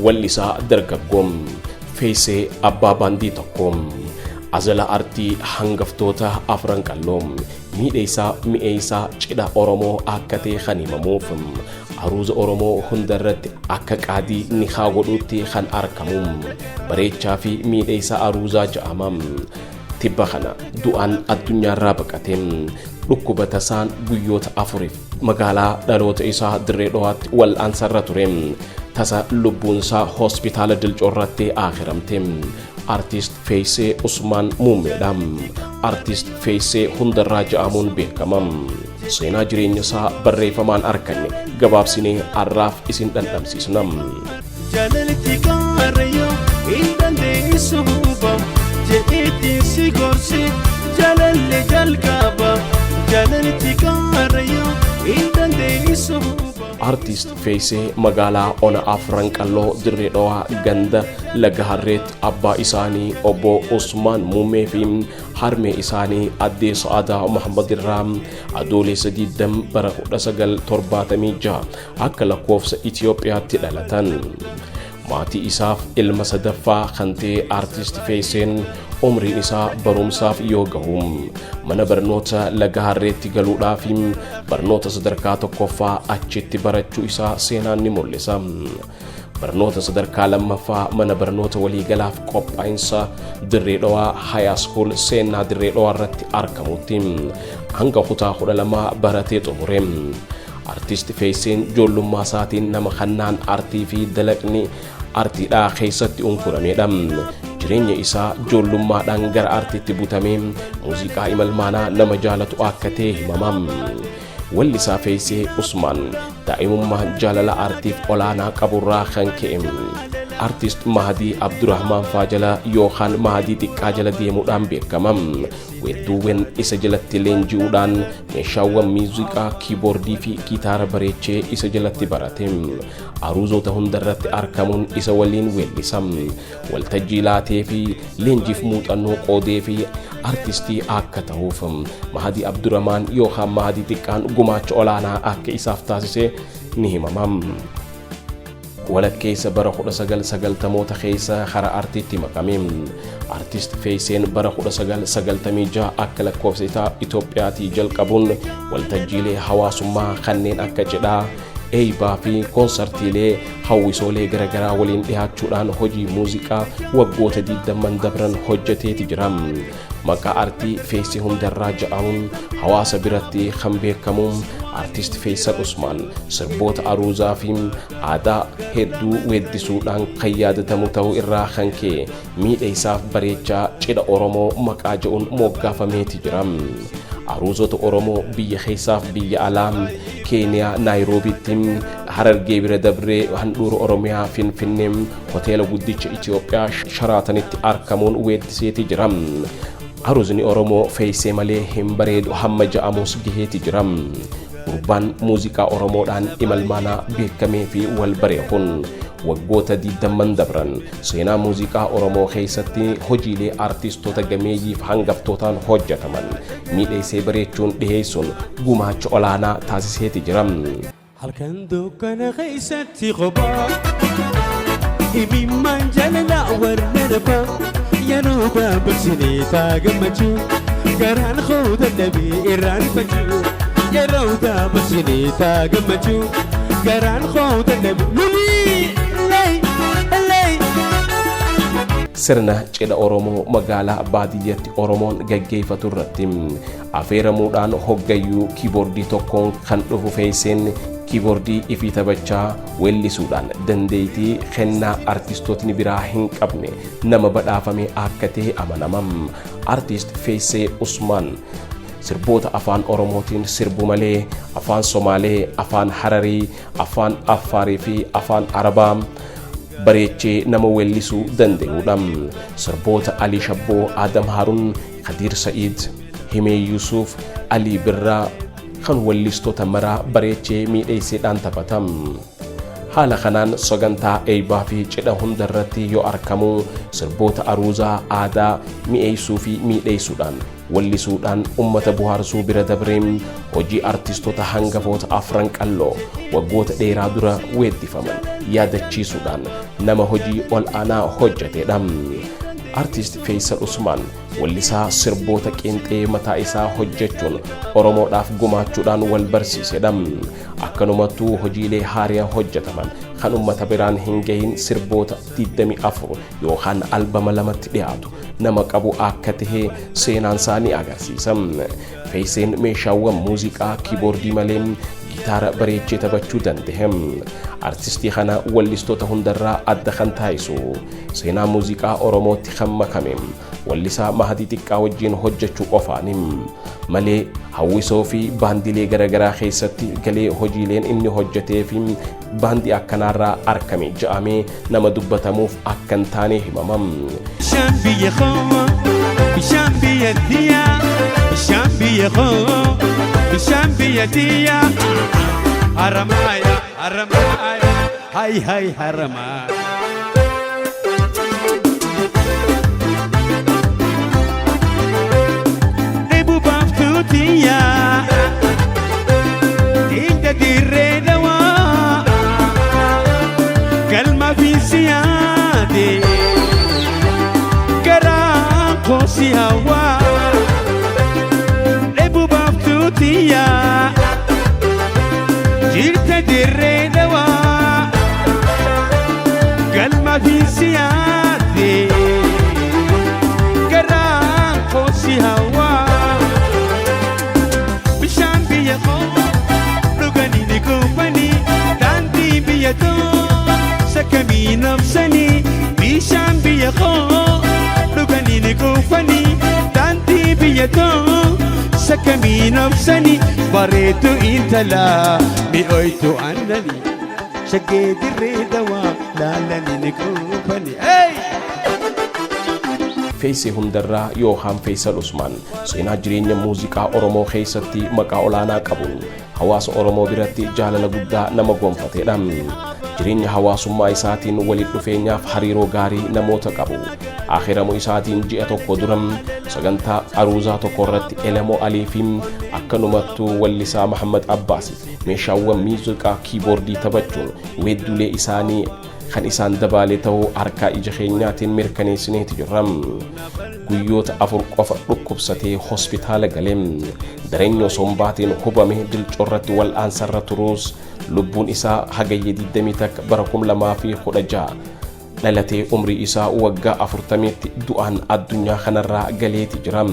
واللسا درققوم فيسي أبا باندي تقوم أزلا أرتي هنغفتوتا أفران كاللوم ميئيسا چدا أورمو أكتي خانيمموفم عروز أورمو هندرت أكك عادي نخاودوتي خان أركموم بريتشا في ميئيسا عروزا جامم تبخنا دوان الدنيا رابقتم ركوبتسان بيوت أفريف مقالا دالوت إيسا دريدوات والأنصر ترم تسا لبونسا هوسبيتال دلجورتي آخرمتم artist Feyse Usman Mumedam artist Feyse Hundarraja Amun Bekamam seenaa jireenya isaa barreeffamaan arkanne gabaabsinee arraaf isin dhandhamsiisnam jaalalti qaarayyo indandeessu huba jedheetti si gorsi jaalalle jalqaba jaalalti qaarayyo indandeessu artist Feyse magaalaa ona afran qalloo dirree dhawaa ganda laga harreet abbaa isaanii obbo Usman Mumee fi harmee isaanii addee Sa'aadaa Muhammad Irraam adoolessa 20 bara 1976 akka lakkoofsa Itiyoophiyaatti dhalatan. maatii isaaf ilma sadaffaa khantee artist Feyseen umriin isaa barumsaaf yoo gahum mana barnoota laga harreetti galuudhaaf barnoota sadarkaa tokkoffaa achitti barachuu isaa seenaan ni mul'isa. barnoota sadarkaa lammaffaa mana barnoota waliigalaaf qophaa'insa dirree dhawaa high school seenaa dirree dhawaa irratti argamutti hanga kutaa 12 baratee xumure. artist Feyseen ijoollummaa isaatiin nama kannaan artii fi dalaqni artiidhaa keessatti unkuramedha. jireenya isaa ijoollummaadhaan gara artiitti butamee muuziqaa imalmaanaa nama jaalatu akka ta'e himamam. wallisaa Feysee Usman daa'imummaa jaalala artiif olaanaa qaburraa kan ka'e. artist Mahdi Abdurrahman Fajala yookaan Mahdi xiqqaa jala deemuudhaan beekamam. weedduuwwan isa jalatti leenji'uudhaan meeshaawwan muuziqaa kiiboordii fi gitaara bareechee isa jalatti barate. aruuzoota hundarratti argamuun isa waliin weellisam. waltajjii laatee fi leenjiif muuxannoo qoodee fi artistii akka ta'uuf Mahdi Abdurrahman yookaan Mahdi xiqqaan gumaacha olaanaa akka isaaf taasise ni himamam. walakkeessa bara 1990 keessa hara artiitti makame. artist Feyseen bara 1996 akka lakkoofsa Itoophiyaatti jalqabuun waltajjiilee hawaasummaa kanneen akka cidhaa eeybaa fi konsertiilee hawwisoolee garagaraa waliin dhiyaachuudhaan hojii muuziqaa waggoota 20 dabran hojjeteeti jira. maqaa artii Feysee hundarraa ja'amuun hawaasa biratti kan beekamu artist Feysee Usman sirboota aruuzaa fi aadaa hedduu weeddisuudhaan kan yaadatamu ta'uu irraa kan ka'e miidheessaaf bareechaa cidha Oromoo maqaa jedhuun moggaafameeti jira. aruuzoota Oromoo biyya keessaaf biyya alaa Keeniyaa Naayiroobiitti Harargee bira dabree handhuura Oromiyaa Finfinnee hoteela guddicha Itiyoophiyaa Sharaatanitti argamuun weeddiseeti jira. aruuzni Oromoo Feysee malee hin bareedu hamma ja'amus gaheeti jira. gurbaan muuziqaa Oromoodhaan imalmaanaa beekamee fi wal bareehuun waggoota 20 dabran seenaa muuziqaa Oromoo keessatti hojiilee artistoota gameeyyiif hangaftootaan hojjetaman miidheessee bareechuun dhiheessuun gumaacha olaanaa taasiseeti jira. halkan dukkana keessatti qophaa imimmaan jaalala warra dhabaa yeroo dabarsinee taagammachuu garaan hooda dhabee irraanfachuu yeroo dabarsinee taagammachuu garaan hooda dhabee sirna cidha Oromoo magaalaa baadiyyatti Oromoon gaggeeffatu irratti afeeramuudhaan hoggayyuu kiiboordii tokkoon kan dhufu Feyseen kiiboordii ifii taphachaa weellisuudhaan dandeettii kennaa artistootni biraa hin qabne nama badhaafame akka ta'e amanamam. artist Feysee Usman sirboota afaan Oromootiin sirbu malee afaan Somaalee, afaan Hararii, afaan Affaarii fi afaan Arabaa bareechee nama weellisuu danda'uudha. sirboota Ali Shabboo, Adam Harun, Kadir Sa'id, Himee Yusuf, Ali Birraa kan weellistoota maraa bareechee miidheesseedhaan taphatam. haala kanaan sagantaa eeybaa fi cidha hundarratti yoo arkamu sirboota aruuzaa aadaa mi'eessuu fi miidheessuudhaan wallisuudhaan ummata buhaarsuu bira dabreem hojii artistoota hangafoota afran qalloo waggoota dheeraa dura weeddifaman yaadachiisuudhaan nama hojii ol aanaa hojjetedha. Artist Faisal Usman wallisaa sirboota qeenxee mataa isaa hojjechuun Oromoodhaaf gumaachuudhaan wal barsiisedha. Akkanumattuu hojiilee haariyaa hojjetaman kan ummata biraan hin gahin sirboota 24 yookaan albama lamatti dhiyaatu nama qabu akka tahee seenaan isaanii agarsiisa. Faisal meeshaawwan muuziqaa kiiboordii malee gitaara bareechee taphachuu danda'e. Artistii kana wallistoota hundarraa adda kan taasisu seenaa muuziqaa Oromootti kan makame wallisaa Mahadii Xiqqaa wajjin hojjechuu qofaanim malee hawwisoo fi baandilee garagaraa keessatti galee hojiileen inni hojjetee fi baandii akkanaarraa argame ja'amee nama dubbatamuuf akka hin taane himamam. Haramaya, haramaya, hai hai haramaya. Debu baftutia, inda diredawa, kalma visiade, karam kosi hawa. Debu baftutia. Jirta dirredawa galma fi siyade garan kosi hawa bishan biya ko lugani ni kupani tanti biya to sakami nafsani bishan biya ko lugani ni kupani tanti biya to sakami nafsani bareetu intala mi'oytu annani shaggee dirree dawaa laalani ni kuufani. Faisal hundarraa yookaan Faisal Usman seenaa jireenya muuziqaa Oromoo keessatti maqaa olaanaa qabuun hawaasa Oromoo biratti jaalala guddaa nama gonfatedha. Jireenya hawaasummaa isaatiin walitti dhufeenyaaf hariiroo gaarii namoota qabu. Akhiramu isaatiin ji'a tokko duram sagantaa aruuzaa tokko irratti Elemoo Alii fi akkanumattuu wallisaa Muhammad Abbaas meeshaawwan muuziqaa kiiboordii taphachuun weeddulee isaanii kan isaan dabalee ta'uu harkaa ija keenyaatiin mirkaneessineeti jirra. Guyyoota 4 qofa dhukkubsatee hospitaala galeem dareenya sombaatiin hubame dilcoorratti wal'aansarra turuus lubbuun isaa hagayya 20 bara 2016 dhalatee umrii isaa waggaa 40tti du'aan addunyaa kanarraa galeeti jira.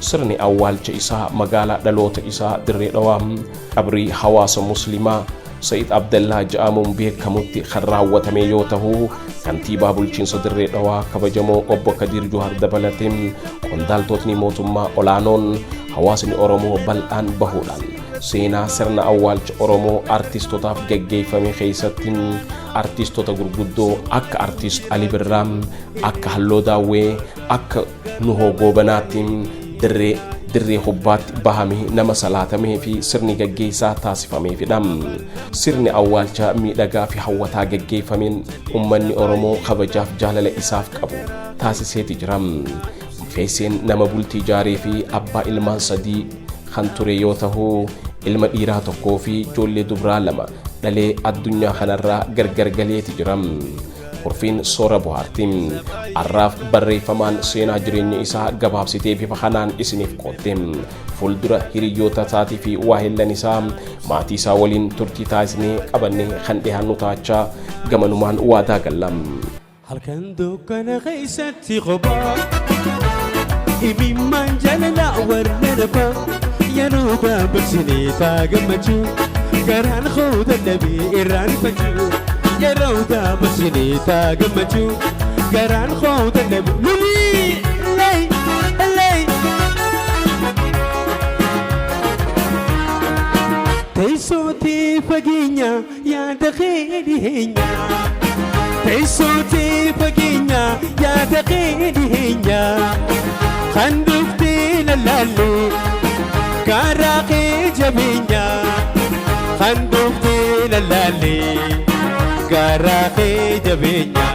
Sirni awwaalcha isaa magaalaa dhaloota isaa Dirree Dhawaa qabrii hawaasa muslimaa Sayyid Abdallah ja'amuun beekamutti kan raawwatame yoo ta'u kantiibaa bulchiinsa Dirree Dhawaa kabajamoo obbo Kadir Juhar dabalatee qondaaltotni mootummaa olaanoon hawaasni Oromoo bal'aan bahuudhaan seenaa sirna awwaalcha Oromoo artistootaaf gaggeeffame keessatti artistoota gurguddoo akka artist Ali Birraa, akka Halloo Daawwee, akka Nuhoo Goobanaatiin dirree hubbaatti bahamee nama salaatamee fi sirni gaggeessaa taasifameefidha. Sirni awwaalcha miidhagaa fi hawwataa gaggeeffameen ummanni Oromoo kabajaaf jaalala isaaf qabu taasiseeti jira. Faisal nama bultii jaarii fi abbaa ilmaan 3 kan ture yoo ta'u ilma dhiiraa tokkoo fi ijoollee dubaraa 2 dhalee addunyaa kanarraa gargar galeeti jira. Kurfiin soora bohaartiin arraaf barreeffamaan seenaa jireenya isaa gabaabsitee bifa kanaan isiniif qoodde. Fuuldura hiriyoota isaatii fi waahillan isaa maatii isaa waliin turtii taasisnee qabannee kan dhiyaannu taachaa gamanumaan waadaa gallam. Halkan dukkana keessatti qophaa imimmaan jaalalaa warra dhabaa yeroo dabarsinee taagammachuu garaan hooda dhabee irraanfachuu. Yeroo dabarsinee taagammachuu garaan hooda dhabee lulii lay lay. Teessootii fageenya yaada kee dhiheenya. Teessootii fageenya yaada kee dhiheenya. Kan dhuftee lalaallee karaa kee jabeenya. Kan dhuftee lalaallee garaa kee jabeenya